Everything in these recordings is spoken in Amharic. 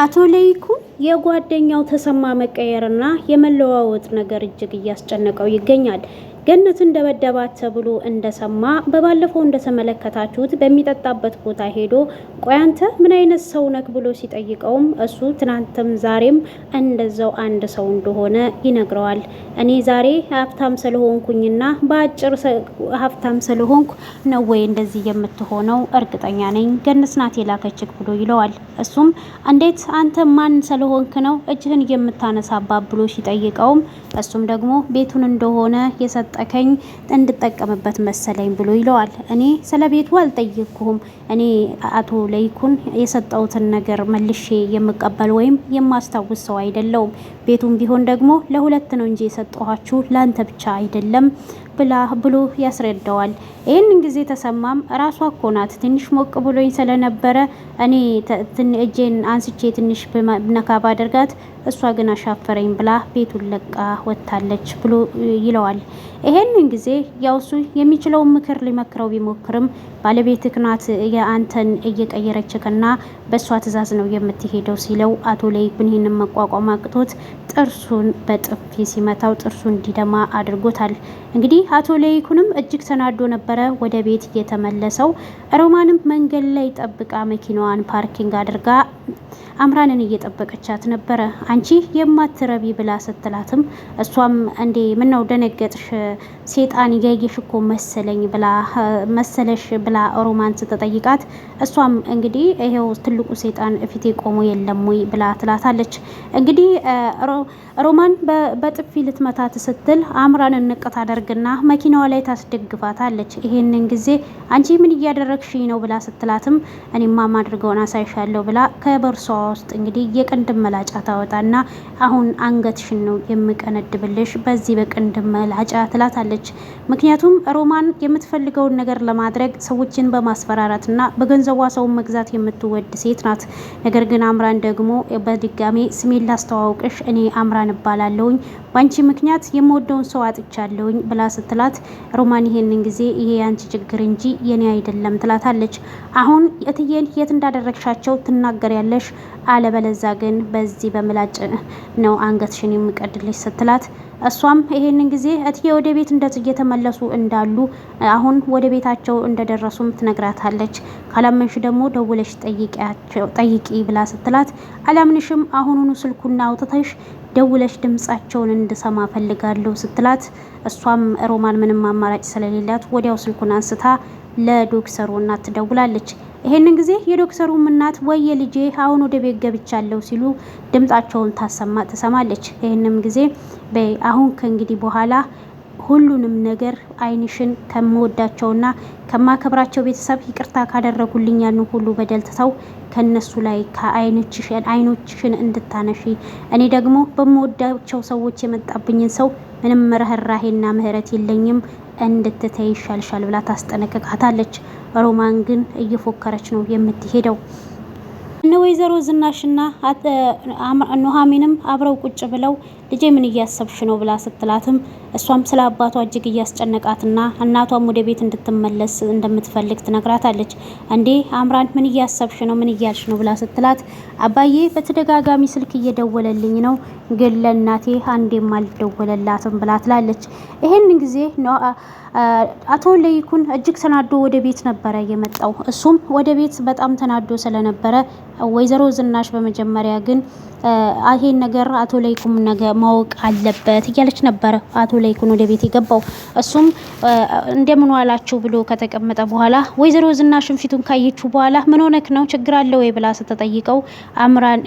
አቶ ለይኩን የጓደኛው ተሰማ መቀየርና የመለዋወጥ ነገር እጅግ እያስጨነቀው ይገኛል። ገነት እንደበደባት ተብሎ እንደሰማ በባለፈው እንደተመለከታችሁት በሚጠጣበት ቦታ ሄዶ ቆይ አንተ ምን አይነት ሰው ነክ ብሎ ሲጠይቀውም እሱ ትናንትም ዛሬም እንደዛው አንድ ሰው እንደሆነ ይነግረዋል። እኔ ዛሬ ሀብታም ስለሆንኩኝና በአጭር ሀብታም ስለሆንኩ ነው ወይ እንደዚህ የምትሆነው? እርግጠኛ ነኝ ገነት ናት የላከችክ ብሎ ይለዋል። እሱም እንዴት አንተ ማን ስለሆንክ ነው እጅህን የምታነሳባት ብሎ ሲጠይቀውም እሱም ደግሞ ቤቱን እንደሆነ የሰጠከኝ እንድጠቀምበት መሰለኝ ብሎ ይለዋል። እኔ ስለ ቤቱ አልጠየቅኩህም። እኔ አቶ ለይኩን የሰጠውትን ነገር መልሼ የምቀበል ወይም የማስታውስ ሰው አይደለውም። ቤቱም ቢሆን ደግሞ ለሁለት ነው እንጂ የሰጠኋችሁ ለአንተ ብቻ አይደለም ብሎ ያስረዳዋል። ይህንን ጊዜ ተሰማም ራሷ እኮ ናት ትንሽ ሞቅ ብሎኝ ስለነበረ እኔ እጄን አንስቼ ትንሽ ነካ ባደርጋት እሷ ግን አሻፈረኝ ብላ ቤቱን ለቃ ወጥታለች ብሎ ይለዋል። ይሄንን ጊዜ ያው እሱ የሚችለውን ምክር ሊመክረው ቢሞክርም ባለቤትህ ናት የአንተን እየቀየረችክና በእሷ ትዕዛዝ ነው የምትሄደው ሲለው አቶ ለይኩን ይህንን መቋቋም አቅቶት ጥርሱን በጥፊ ሲመታው ጥርሱ እንዲደማ አድርጎታል። እንግዲህ አቶ ለይኩንም እጅግ ተናዶ ነበረ ወደ ቤት የተመለሰው። ሮማንም መንገድ ላይ ጠብቃ መኪናዋን ፓርኪንግ አድርጋ አምራንን እየጠበቀቻት ነበረ። አንቺ የማትረቢ ብላ ስትላትም እሷም እንዴ ምነው ደነገጥሽ? ሴጣን ያየሽ እኮ መሰለሽ ብላ ሮማን ስትጠይቃት እሷም እንግዲህ ይሄው ትልቁ ሴጣን ፊቴ ቆሞ የለም ወይ ብላ ትላታለች። እንግዲህ ሮማን በጥፊ ልትመታት ስትል አምራን ንቀት አደርግና መኪናዋ ላይ ታስደግፋታለች። ይሄንን ጊዜ አንቺ ምን እያደረግሽ ነው ብላ ስትላትም እኔማ ማድርገውን አሳይሻለሁ ብላ ከበርሷ ውስጥ እንግዲህ የቅንድብ መላጫ ታወጣና አሁን አንገትሽን ነው የምቀነድብልሽ በዚህ በቅንድብ መላጫ ትላታለች። ምክንያቱም ሮማን የምትፈልገውን ነገር ለማድረግ ሰዎችን በማስፈራራትና በገንዘቧ ሰውን መግዛት የምትወድ ሴት ናት። ነገር ግን አምራን ደግሞ በድጋሚ ስሜን ላስተዋውቅሽ እኔ አምራን እባላለሁኝ ባንቺ ምክንያት የምወደውን ሰው አጥቻለሁኝ ብላ ስትላት ሮማን ይሄንን ጊዜ ይሄ ያንቺ ችግር እንጂ የኔ አይደለም ትላታለች። አሁን እትዬን የት እንዳደረግሻቸው ትናገሪያለሽ አለበለዛ ግን በዚህ በምላጭ ነው አንገትሽን የምቀድልሽ ስትላት እሷም ይሄንን ጊዜ እትዬ ወደ ቤት እንደዚህ እየተመለሱ እንዳሉ አሁን ወደ ቤታቸው እንደደረሱም ትነግራታለች። ካላመንሽ ደግሞ ደውለሽ ጠይቂ ብላ ስትላት አላምንሽም አሁኑኑ ስልኩና አውጥተሽ ደውለሽ ድምጻቸውን እንድሰማ ፈልጋለሁ ስትላት እሷም ሮማን ምንም አማራጭ ስለሌላት ወዲያው ስልኩን አንስታ ለዶክተሩ እናት ትደውላለች። ይሄንን ጊዜ የዶክተሩም እናት ወየ ልጄ አሁን ወደ ቤት ገብቻለሁ ሲሉ ድምጻቸውን ትሰማለች። ይሄንም ጊዜ አሁን ከእንግዲህ በኋላ ሁሉንም ነገር አይንሽን ከምወዳቸውና ከማከብራቸው ቤተሰብ ይቅርታ ካደረጉልኝ ያን ሁሉ በደል ትተው ከነሱ ላይ አይኖችሽን እንድታነሺ እኔ ደግሞ በምወዳቸው ሰዎች የመጣብኝን ሰው ምንም ርህራሄና ምህረት የለኝም እንድትተይ ይሻልሻል ብላ ታስጠነቅቃታለች። ሮማን ግን እየፎከረች ነው የምትሄደው። እነ ወይዘሮ ዝናሽና ኑሐሚንም አብረው ቁጭ ብለው ልጄ ምን እያሰብሽ ነው ብላ ስትላትም እሷም ስለ አባቷ እጅግ እያስጨነቃትና እናቷም ወደ ቤት እንድትመለስ እንደምትፈልግ ትነግራታለች። እንዴ አምራን ምን እያሰብሽ ነው ምን እያልሽ ነው ብላ ስትላት አባዬ በተደጋጋሚ ስልክ እየደወለልኝ ነው ግን ለእናቴ አንዴም አልደወለላትም ብላ ትላለች። ይሄንን ጊዜ አቶ ለይኩን እጅግ ተናዶ ወደ ቤት ነበረ የመጣው። እሱም ወደ ቤት በጣም ተናዶ ስለነበረ ወይዘሮ ዝናሽ በመጀመሪያ ግን ይሄን ነገር አቶ ለይኩን ማወቅ አለበት እያለች ነበረ አቶ ለይኩን ወደ ቤት የገባው። እሱም እንደምን ዋላችሁ ብሎ ከተቀመጠ በኋላ ወይዘሮ ዝናሽን ፊቱን ካየችው በኋላ ምን ሆነክ ነው ችግር አለ ወይ ብላ ስትጠይቀው አምራን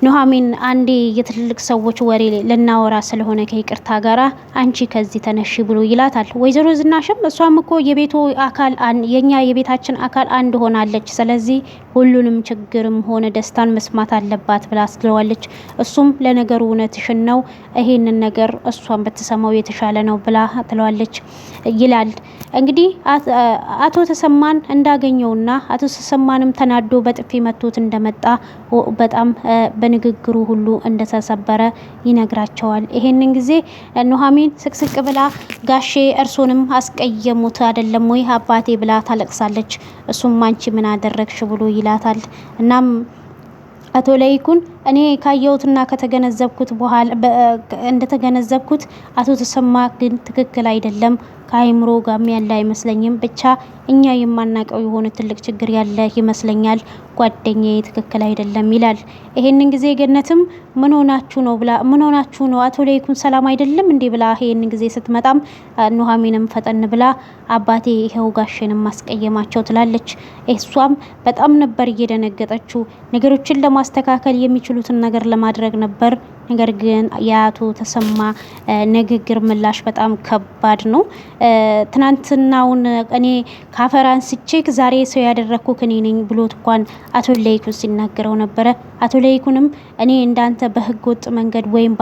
ኑሐሚን አንዴ የትልልቅ ሰዎች ወሬ ልናወራ ስለሆነ ከይቅርታ ጋራ አንቺ ከዚህ ተነሺ ብሎ ይላታል። ወይዘሮ ዝናሽም እሷም እኮ የቤቱ አካል የኛ የቤታችን አካል አንድ ሆናለች፣ ስለዚህ ሁሉንም ችግርም ሆነ ደስታን መስማት አለባት ብላ ትለዋለች። እሱም ለነገሩ እውነትሽን ነው ይሄንን ነገር እሷን በተሰማው የተሻለ ነው ብላ ትለዋለች ይላል። እንግዲህ አቶ ተሰማን እንዳገኘውና አቶ ተሰማንም ተናዶ በጥፊ መቶት እንደመጣ በጣም በንግግሩ ሁሉ እንደተሰበረ ይነግራቸዋል። ይሄንን ጊዜ ኑሐሚን ስቅስቅ ብላ ጋሼ እርሶንም አስቀየሙት አይደለም ወይ አባቴ ብላ ታለቅሳለች። እሱም አንቺ ምን አደረግሽ ብሎ ይላታል። እናም አቶ ለይኩን እኔ ካየሁትና ከተገነዘብኩት በኋላ እንደተገነዘብኩት አቶ ተሰማ ግን ትክክል አይደለም፣ ከአይምሮ ጋር ያለ አይመስለኝም። ብቻ እኛ የማናቀው የሆነ ትልቅ ችግር ያለ ይመስለኛል። ጓደኛዬ ትክክል አይደለም ይላል። ይሄንን ጊዜ ገነትም ምን ሆናችሁ ነው አቶ ለይኩን ሰላም አይደለም እንዴ ብላ ይሄንን ጊዜ ስትመጣም ኑሐሚንም ፈጠን ብላ አባቴ ይሄው ጋሽንም ማስቀየማቸው ትላለች። እሷም በጣም ነበር እየደነገጠችው። ነገሮችን ለማስተካከል የሚችሉትን ነገር ለማድረግ ነበር። ነገር ግን የአቶ ተሰማ ንግግር ምላሽ በጣም ከባድ ነው። ትናንትናውን እኔ ካፈር አንስቼክ ዛሬ ሰው ያደረኩክ እኔ ነኝ ብሎት እንኳን አቶ ለይኩን ሲናገረው ነበረ። አቶ ለይኩንም እኔ እንዳንተ በህገ ወጥ መንገድ ወይም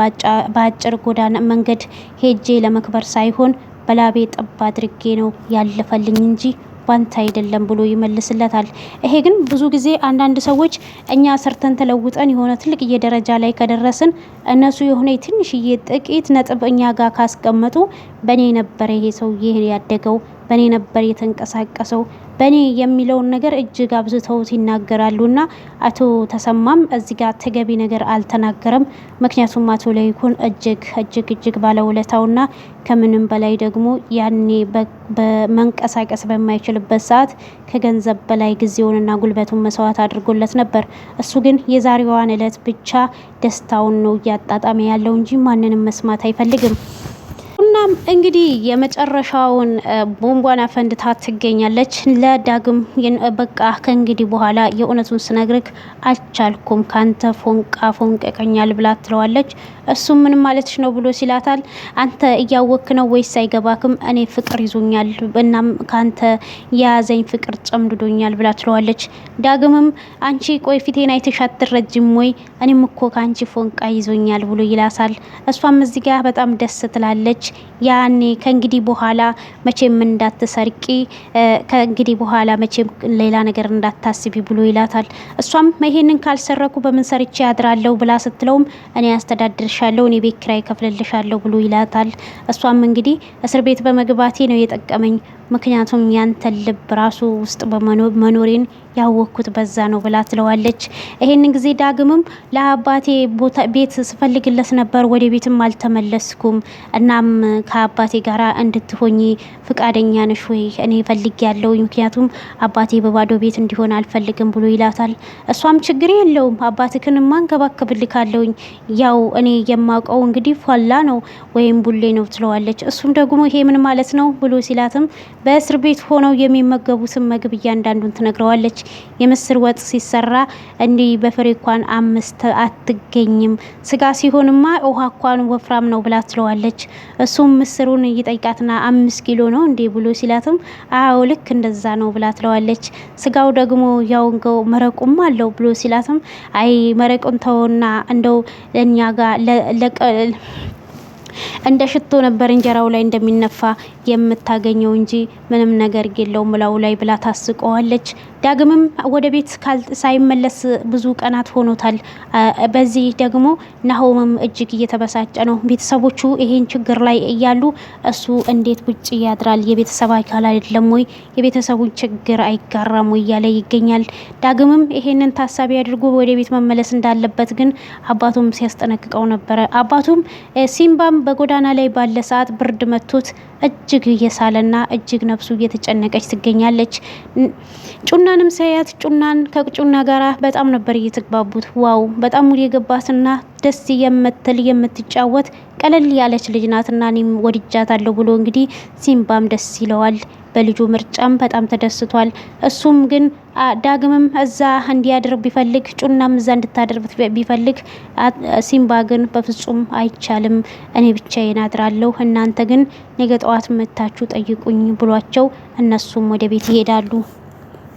በአጭር ጎዳና መንገድ ሄጄ ለመክበር ሳይሆን በላቤ ጠብ አድርጌ ነው ያለፈልኝ እንጂ ባንተ አይደለም ብሎ ይመልስለታል። ይሄ ግን ብዙ ጊዜ አንዳንድ ሰዎች እኛ ሰርተን ተለውጠን የሆነ ትልቅ ደረጃ ላይ ከደረስን እነሱ የሆነ ትንሽዬ ጥቂት ነጥብ እኛ ጋር ካስቀመጡ በኔ ነበር ይሄ ሰውዬ ያደገው፣ በኔ ነበር የተንቀሳቀሰው፣ በኔ የሚለውን ነገር እጅግ አብዝተውት ይናገራሉና አቶ ተሰማም እዚህ ጋር ተገቢ ነገር አልተናገረም። ምክንያቱም አቶ ለይኩን እጅግ ባለውለታውና ከምንም በላይ ደግሞ ያኔ በመንቀሳቀስ በማይችልበት ሰዓት ከገንዘብ በላይ ጊዜውንና ጉልበቱን መስዋዕት አድርጎለት ነበር። እሱ ግን የዛሬዋን እለት ብቻ ደስታውን ነው እያጣጣመ ያለው እንጂ ማንንም መስማት አይፈልግም። እናም እንግዲህ የመጨረሻውን ቦምቧን አፈንድታ ትገኛለች። ለዳግም በቃ ከእንግዲህ በኋላ የእውነቱን ስነግርክ አልቻልኩም፣ ካንተ ፎንቀቀኛል ብላ ትለዋለች። እሱም ምን ማለትሽ ነው ብሎ ሲላታል። አንተ እያወክ ነው ወይስ አይገባክም? እኔ ፍቅር ይዞኛል፣ እናም ካንተ የያዘኝ ፍቅር ጨምድዶኛል ብላ ትለዋለች። ዳግምም አንቺ ቆይ ፊቴን አይተሽ አትረጅም ወይ? እኔም እኮ ካንቺ ፎንቃ ይዞኛል ብሎ ይላታል። እሷም እዚህ ጋር በጣም ደስ ትላለች። ያኔ ከእንግዲህ በኋላ መቼም እንዳትሰርቂ፣ ከእንግዲህ በኋላ መቼም ሌላ ነገር እንዳታስቢ ብሎ ይላታል። እሷም ይሄንን ካልሰረኩ በምን ሰርቼ ያድራለሁ ብላ ስትለውም እኔ አስተዳድርሻለሁ፣ እኔ ቤት ኪራይ ከፍልልሻለሁ ብሎ ይላታል። እሷም እንግዲህ እስር ቤት በመግባቴ ነው የጠቀመኝ፣ ምክንያቱም ያንተን ልብ ራሱ ውስጥ በመኖሬን ያወቅኩት በዛ ነው ብላ ትለዋለች። ይሄንን ጊዜ ዳግምም ለአባቴ ቤት ስፈልግለት ነበር፣ ወደ ቤትም አልተመለስኩም። እናም ከአባቴ ጋር እንድትሆኚ ፍቃደኛ ነሽ ወይ? እኔ ፈልግ ያለው ምክንያቱም አባቴ በባዶ ቤት እንዲሆን አልፈልግም ብሎ ይላታል። እሷም ችግር የለውም አባትክን ማንከባከብልካለሁኝ፣ ያው እኔ የማውቀው እንግዲህ ፏላ ነው ወይም ቡሌ ነው ትለዋለች። እሱም ደግሞ ይሄ ምን ማለት ነው ብሎ ሲላትም በእስር ቤት ሆነው የሚመገቡትን ምግብ እያንዳንዱን ትነግረዋለች። የምስር ወጥ ሲሰራ እንዲህ በፍሬ እንኳን 5 አትገኝም፣ ስጋ ሲሆንማ ውሃ እንኳን ወፍራም ነው ብላ ትለዋለች። እሱም ምስሩን እየጠይቃትና 5 ኪሎ ነው እንዴ ብሎ ሲላትም አዎ ልክ እንደዛ ነው ብላ ትለዋለች። ስጋው ደግሞ ያው መረቁም አለው ብሎ ሲላትም አይ መረቁን ተውና እንደው እኛ ጋር እንደ ሽቶ ነበር እንጀራው ላይ እንደሚነፋ የምታገኘው እንጂ ምንም ነገር የለውም ላው ላይ ብላ ታስቀዋለች። ዳግምም ወደ ቤት ሳይመለስ ብዙ ቀናት ሆኖታል። በዚህ ደግሞ ናሆምም እጅግ እየተበሳጨ ነው። ቤተሰቦቹ ይሄን ችግር ላይ እያሉ እሱ እንዴት ውጭ ያድራል? የቤተሰብ አካል አይደለም ወይ? የቤተሰቡን ችግር አይጋራም ወይ እያለ ይገኛል። ዳግምም ይሄንን ታሳቢ አድርጎ ወደ ቤት መመለስ እንዳለበት ግን አባቱም ሲያስጠነቅቀው ነበረ። አባቱም ሲምባም በጎዳና ላይ ባለ ሰዓት ብርድ መቶት እጅግ እየሳለና እጅግ ነፍሱ እየተጨነቀች ትገኛለች። ጩናንም ሳያት ጩናን ከጩና ጋራ በጣም ነበር እየተግባቡት። ዋው በጣም ሙድ የገባትና ደስ የምትጫወት ቀለል ያለች ልጅ ናትና እኔም ወድጃታለሁ ብሎ እንግዲህ ሲምባም ደስ ይለዋል። በልጁ ምርጫም በጣም ተደስቷል። እሱም ግን ዳግምም እዛ እንዲያድር ቢፈልግ ጩናም እዛ እንድታደር ቢፈልግ ሲምባ ግን በፍጹም አይቻልም፣ እኔ ብቻዬን አድራለሁ፣ እናንተ ግን ነገ ጠዋት መታችሁ ጠይቁኝ ብሏቸው እነሱም ወደ ቤት ይሄዳሉ።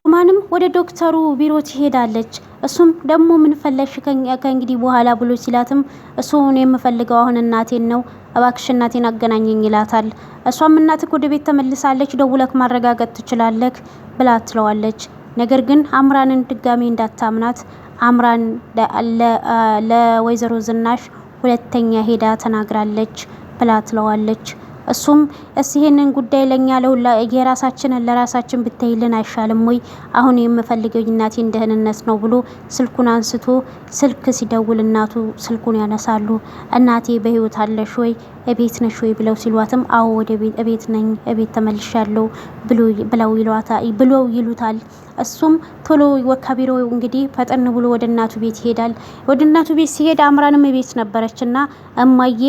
ማንም ወደ ዶክተሩ ቢሮ ትሄዳለች። እሱም ደግሞ ምን ፈለሽ ከእንግዲህ በኋላ ብሎ ሲላትም እሱን የምፈልገው አሁን እናቴን ነው፣ እባክሽ እናቴን አገናኘኝ ይላታል። እሷም እናትክ ወደ ቤት ተመልሳለች፣ ደውለክ ማረጋገጥ ትችላለክ ብላ ትለዋለች። ነገር ግን አምራንን ድጋሜ እንዳታምናት፣ አምራን ለወይዘሮ ዝናሽ ሁለተኛ ሄዳ ተናግራለች ብላ ትለዋለች። እሱም ይሄንን ጉዳይ ለኛ የራሳችንን ለራሳችን ብታይልን አይሻልም ወይ? አሁን የምፈልገው እናቴን ደህንነት ነው ብሎ ስልኩን አንስቶ ስልክ ሲደውል እናቱ ስልኩን ያነሳሉ። እናቴ በህይወት አለሽ ወይ እቤት ነሽ ወይ ብለው ሲሏትም አዎ ወደ እቤት ነኝ እቤት ተመልሻለሁ ብለው ይሉታል። እሱም ቶሎ ከቢሮ እንግዲህ ፈጠን ብሎ ወደ እናቱ ቤት ይሄዳል። ወደ እናቱ ቤት ሲሄድ አምራንም ቤት ነበረችና እማዬ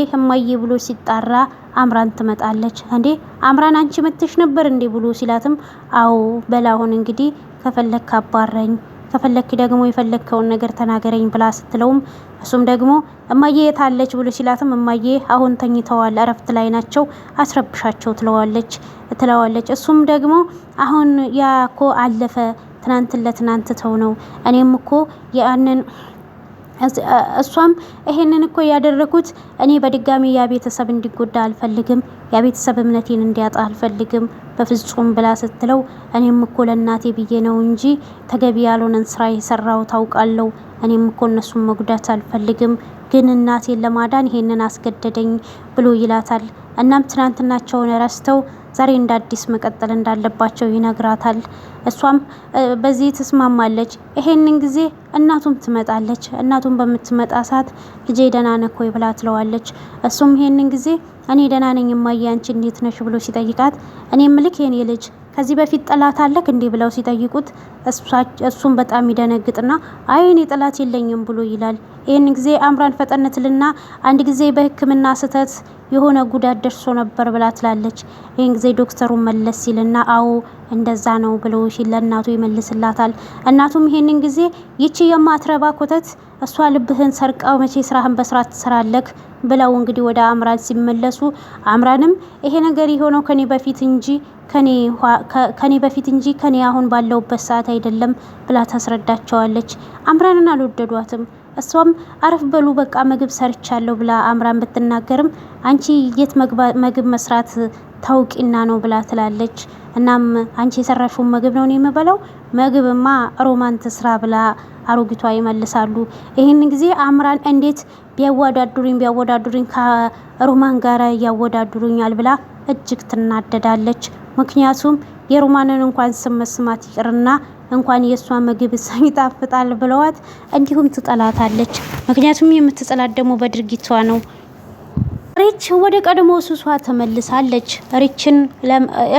ብሎ ሲጣራ አምራን ትመጣለች። እንዴ አምራን አንቺ መጥተሽ ነበር እንዴ ብሎ ሲላትም አዎ በላሁን እንግዲህ ከፈለክ አባረኝ ከፈለክ ደግሞ የፈለከውን ነገር ተናገረኝ ብላ ስትለውም እሱም ደግሞ እማዬ የታለች ብሎ ሲላትም እማዬ አሁን ተኝተዋል እረፍት ላይ ናቸው አስረብሻቸው ትለዋለች። እሱም ደግሞ አሁን ያኮ አለፈ ትናንት ለትናንት ተው ነው እኔም እኮ ያንን እሷም ይሄንን እኮ ያደረኩት እኔ በድጋሚ ያ ቤተሰብ እንዲጎዳ አልፈልግም፣ ያ ቤተሰብ እምነቴን እንዲያጣ አልፈልግም በፍጹም ብላ ስትለው እኔም እኮ ለእናቴ ብዬ ነው እንጂ ተገቢ ያልሆነን ስራ የሰራው ታውቃለሁ። እኔም እኮ እነሱን መጉዳት አልፈልግም፣ ግን እናቴን ለማዳን ይሄንን አስገደደኝ ብሎ ይላታል። እናም ትናንትናቸውን ረስተው ዛሬ እንደ አዲስ መቀጠል እንዳለባቸው ይነግራታል። እሷም በዚህ ትስማማለች። ይሄንን ጊዜ እናቱም ትመጣለች። እናቱም በምትመጣ ሰዓት ልጄ ደህና ነህ ወይ ብላ ትለዋለች። እሱም ይሄንን ጊዜ እኔ ደህና ነኝ እማዬ አንቺ እንዴት ነሽ ብሎ ሲጠይቃት እኔ ምልክ የኔ ልጅ ከዚህ በፊት ጠላት አለክ እንዴ ብለው ሲጠይቁት እሱም በጣም ይደነግጥና አይ እኔ ጠላት የለኝም ብሎ ይላል። ይህን ጊዜ አምራን ፈጠነትልና አንድ ጊዜ በሕክምና ስህተት የሆነ ጉዳት ደርሶ ነበር ብላ ትላለች። ይህን ጊዜ ዶክተሩ መለስ ሲልና አዎ እንደዛ ነው ብሎ ለእናቱ ይመልስላታል። እናቱም ይሄንን ጊዜ ይቺ የማትረባ ኮተት እሷ ልብህን ሰርቃው መቼ ስራህን በስርዓት ትሰራለክ ብለው እንግዲህ ወደ አምራን ሲመለሱ አምራንም ይሄ ነገር የሆነው ከኔ በፊት እንጂ ከኔ አሁን ባለውበት ሰዓት አይደለም ብላ ታስረዳቸዋለች። አምራንን አልወደዷትም። እሷም አረፍ በሉ በቃ ምግብ ሰርቻለሁ ብላ አምራን ብትናገርም አንቺ የት ምግብ መስራት ታውቂና ነው ብላ ትላለች። እናም አንቺ የሰራሽውን ምግብ ነው የምበላው ምግብማ ሮማን ትስራ ብላ አሮጊቷ ይመልሳሉ። ይህን ጊዜ አምራን እንዴት ቢያወዳድሩኝ ከሮማን ጋር ያወዳድሩኛል ብላ እጅግ ትናደዳለች። ምክንያቱም የሮማንን እንኳን ስም መስማት ይቅርና እንኳን የእሷ ምግብ ይጣፍጣል ብለዋት እንዲሁም ትጠላታለች። ምክንያቱም የምትጠላት ደግሞ በድርጊቷ ነው። ሪች ወደ ቀድሞ ሱሷ ተመልሳለች።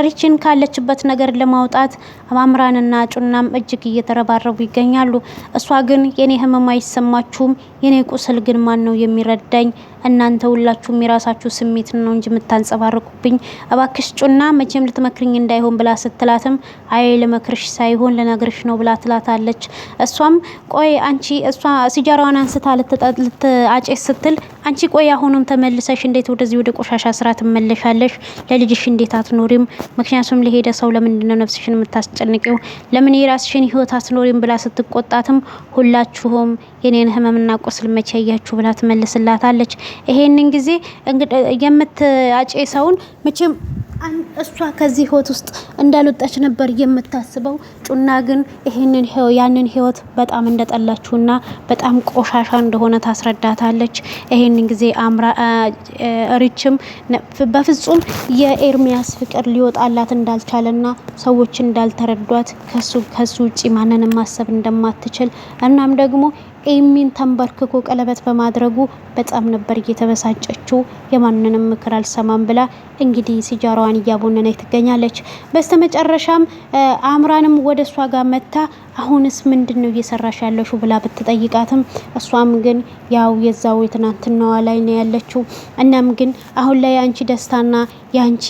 ሪችን ካለችበት ነገር ለማውጣት አምራንና ጩናም እጅግ እየተረባረቡ ይገኛሉ። እሷ ግን የኔ ህመም አይሰማችሁም? የኔ ቁስል ግን ማን ነው የሚረዳኝ? እናንተ ሁላችሁም የራሳችሁ ስሜት ነው እንጂ የምታንጸባርቁብኝ። እባክሽ ጩና መቼም ልትመክርኝ እንዳይሆን ብላ ስትላትም አይ ልመክርሽ ሳይሆን ልነግርሽ ነው ብላ ትላታለች። እሷም ቆይ አንቺ እሷ ሲጃራዋን አንስታ ልትአጨስ ስትል አንቺ ቆይ አሁንም ተመልሰሽ እንዴት ወደዚህ ወደ ቆሻሻ ስራ ትመለሻለሽ? ለልጅሽ እንዴት አትኖሪም? ምክንያቱም ለሄደ ሰው ለምንድነው ነፍስሽን የምታስጨንቂው? ለምን የራስሽን ህይወት አትኖሪም ብላ ስትቆጣትም ሁላችሁም የኔን ህመምና ቁስል መቼ ያያችሁ ብላ ትመልስላታለች። ይሄንን ጊዜ የምትአጨሰውን መቼም እሷ ከዚህ ህይወት ውስጥ እንዳልወጣች ነበር የምታስበው። ጩና ግን ያንን ህይወት በጣም እንደጠላችውና በጣም ቆሻሻ እንደሆነ ታስረዳታለች። ይሄንን ጊዜ ሪችም በፍጹም የኤርሚያስ ፍቅር ሊወጣላት እንዳልቻለና ሰዎች እንዳልተረዷት ከሱ ውጪ ማንንም ማሰብ እንደማትችል እናም ደግሞ ኤሚን ተንበርክኮ ቀለበት በማድረጉ በጣም ነበር እየተበሳጨችው። የማንንም ምክር አልሰማም ብላ እንግዲህ ሲጃራዋን እያቦነነች ትገኛለች። በስተመጨረሻም አምራንም ወደ እሷ ጋር መታ አሁንስ ምንድነው እየሰራሽ ያለሽው ብላ ብትጠይቃትም እሷም ግን ያው የዛው የትናንትናዋ ላይ ነው ያለችው። እናም ግን አሁን ላይ አንቺ ደስታና ያንቺ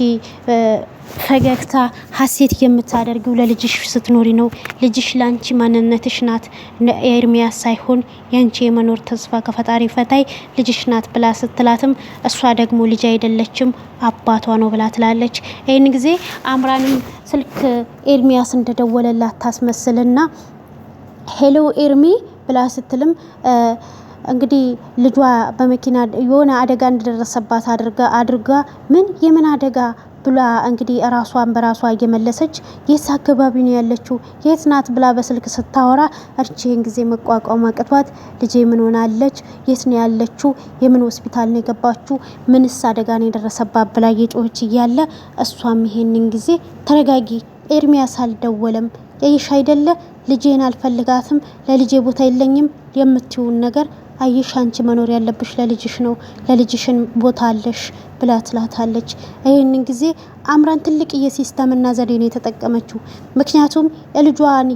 ፈገግታ ሀሴት የምታደርጊው ለልጅሽ ስትኖሪ ነው። ልጅሽ ላንቺ ማንነትሽ ናት፣ ኤርሚያስ ሳይሆን ያንቺ የመኖር ተስፋ ከፈጣሪ ፈታይ ልጅሽ ናት ብላ ስትላትም እሷ ደግሞ ልጅ አይደለችም አባቷ ነው ብላ ትላለች። ይህን ጊዜ አምራንም ስልክ ኤርሚያስ እንደደወለላት ታስመስልና ሄሎ ኤርሚ ብላ ስትልም እንግዲህ ልጇ በመኪና የሆነ አደጋ እንደደረሰባት አድርጋ ምን የምን አደጋ ብላ እንግዲህ ራሷን በራሷ እየመለሰች የት አካባቢ ነው ያለችው የት ናት ብላ በስልክ ስታወራ እርቺን ጊዜ መቋቋም አቅቷት ልጄ ምን ሆናለች የት ነው ያለችው የምን ሆስፒታል ነው የገባችው ምንስ አደጋ ነው የደረሰባት ብላ እየጮኸች እያለ እሷም ይሄንን ጊዜ ተረጋጊ ኤርሚያስ አልደወለም ያይሽ አይደለ ልጄን አልፈልጋትም ለልጄ ቦታ የለኝም የምትዩን ነገር አይሽ አንቺ መኖር ያለብሽ ለልጅሽ ነው ለልጅሽን ቦታ አለሽ ብላ ትላታለች። ይሄንን ጊዜ አምራን ትልቅ የሲስተምና ዘዴ ነው የተጠቀመችው። ምክንያቱም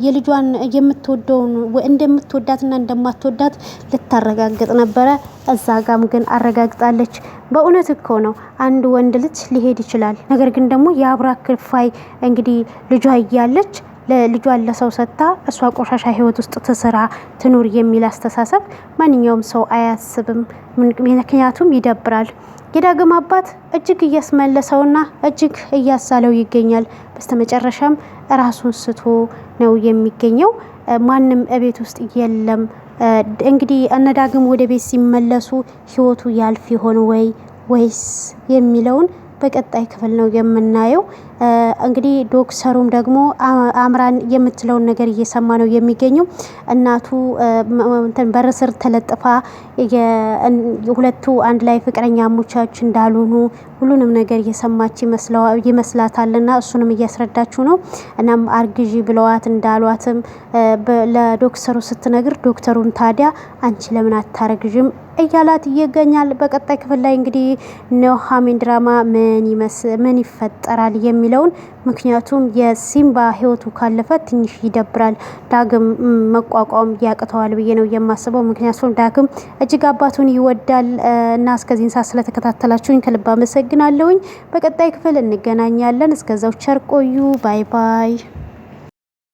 የልጇን የምትወደውን እንደምትወዳትና እንደማትወዳት ልታረጋግጥ ነበረ። እዛ ጋም ግን አረጋግጣለች። በእውነት እኮ ነው አንድ ወንድ ልጅ ሊሄድ ይችላል። ነገር ግን ደግሞ የአብራክ ክፋይ እንግዲህ ልጇ እያለች ለልጇን ለሰው ሰጥታ እሷ ቆሻሻ ህይወት ውስጥ ትስራ ትኑር የሚል አስተሳሰብ ማንኛውም ሰው አያስብም። ምክንያቱም ይደብራል። የዳግም አባት እጅግ እያስመለሰውና እጅግ እያሳለው ይገኛል። በስተመጨረሻም ራሱን ስቶ ነው የሚገኘው። ማንም እቤት ውስጥ የለም። እንግዲህ እነ ዳግም ወደ ቤት ሲመለሱ ህይወቱ ያልፍ ይሆን ወይስ የሚለውን በቀጣይ ክፍል ነው የምናየው። እንግዲህ ዶክተሩም ደግሞ አምራን የምትለውን ነገር እየሰማ ነው የሚገኘው። እናቱ በር ስር ተለጥፋ የሁለቱ አንድ ላይ ፍቅረኛሞቻች እንዳልሆኑ ሁሉንም ነገር እየሰማች ይመስላታልና እሱንም እያስረዳችው ነው። እናም አርግዢ ብለዋት እንዳሏትም ለዶክተሩ ስትነግር ዶክተሩን ታዲያ አንቺ ለምን አታረግዥም እያላት ይገኛል። በቀጣይ ክፍል ላይ እንግዲህ ኑሃሚን ድራማ ምን ይፈጠራል የሚለውን ምክንያቱም የሲምባ ህይወቱ ካለፈ ትንሽ ይደብራል። ዳግም መቋቋም ያቅተዋል ብዬ ነው የማስበው። ምክንያቱም ዳግም እጅግ አባቱን ይወዳል እና እስከዚህን ሰዓት ስለተከታተላችሁኝ ከልብ አመሰግናለሁኝ። በቀጣይ ክፍል እንገናኛለን። እስከዛው ቸር ቆዩ። ባይ ባይ።